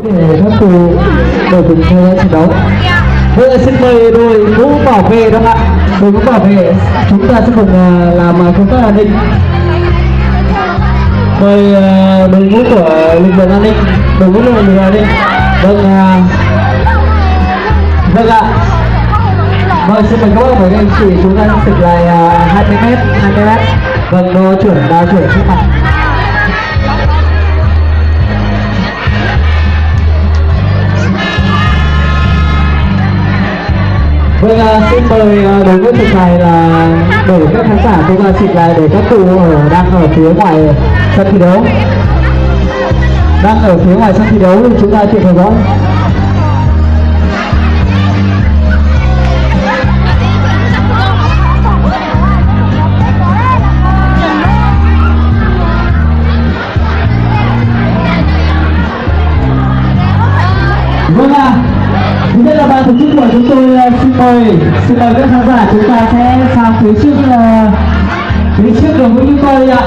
để các cụ đội cùng theo trận đấu. Bây giờ xin mời đội mũ bảo vệ đó ạ. Đội mũ bảo vệ chúng ta sẽ cùng làm công tác an ninh. Mời đội ngũ của lực lượng an ninh, đội ngũ lực lượng an ninh. Vâng ạ. Vâng, xin mời các bác và các anh chị chúng ta thực lại 20m. Vâng, đo chuẩn trước mặt. Vâng, xin mời đối với thực này là để các khán giả chúng ta xịt lại để các cụ đang ở phía ngoài sân thi đấu. Đang ở phía ngoài sân thi đấu thì chúng ta chịu theo dõi. Vâng ạ. Thứ nhất là ban tổ chức của chúng tôi xin mời các khán giả chúng ta sẽ sang phía trước đường Nguyễn Hữu Tây ạ.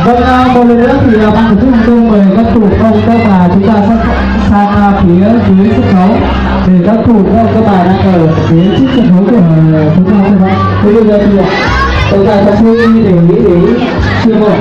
Vâng, một lần nữa thì ban tổ chức chúng tôi mời các thủ công các bà chúng ta sẽ sang phía dưới sân khấu để các thủ công các bà đang ở phía trước sân khấu của chúng ta các bạn. Bây giờ thì chúng ta sẽ chú ý để chuyên môn.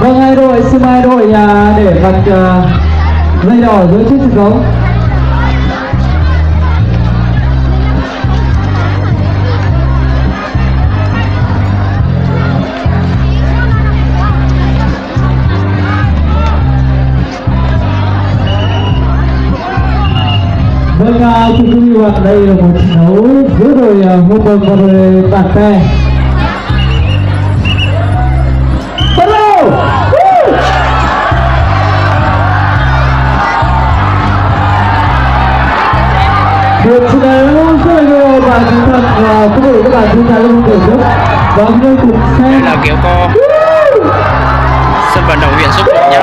Vâng, hai đội, xin mời đội để vạch dây đỏ dưới chiếc sân khấu. Vâng, thưa quý vị và đây là một trận đấu giữa đội Hồ Bồng và đội Bản Pè. Một trận đấu rất là nhiều và chúng ta quý vị các bạn chúng ta luôn tưởng trước và như cùng xem là kéo co sân vận động huyện Xúc Cộp nhá.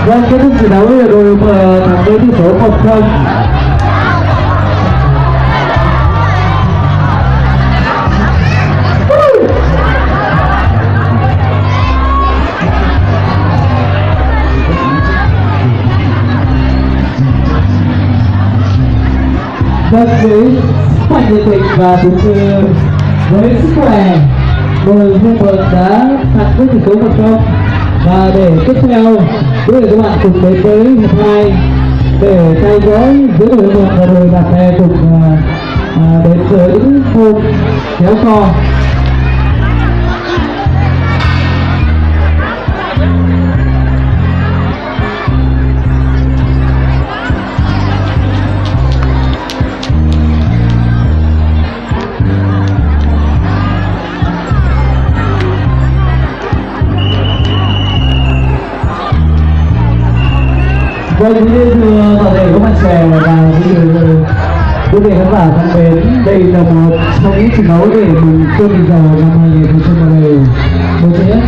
Vâng, kết thúc trận đấu là đội thắng với tỷ số 1-0. Vâng, với sức mạnh nhiệt tình và cũng như với sức khỏe, đội Hương Bờn đã thắng với tỷ số 1-0. Và để tiếp theo, quý vị các bạn cùng đến với hiệp 2 để theo dõi giữa đội Hương Bờn và đội Bản Pè cùng đến với môn kéo co. Vâng, xin thưa toàn thể các bạn trẻ và quý vị khán giả thân mến, đây là một trong những trận đấu để mừng xuân giàu năm 2017. Một trận đấu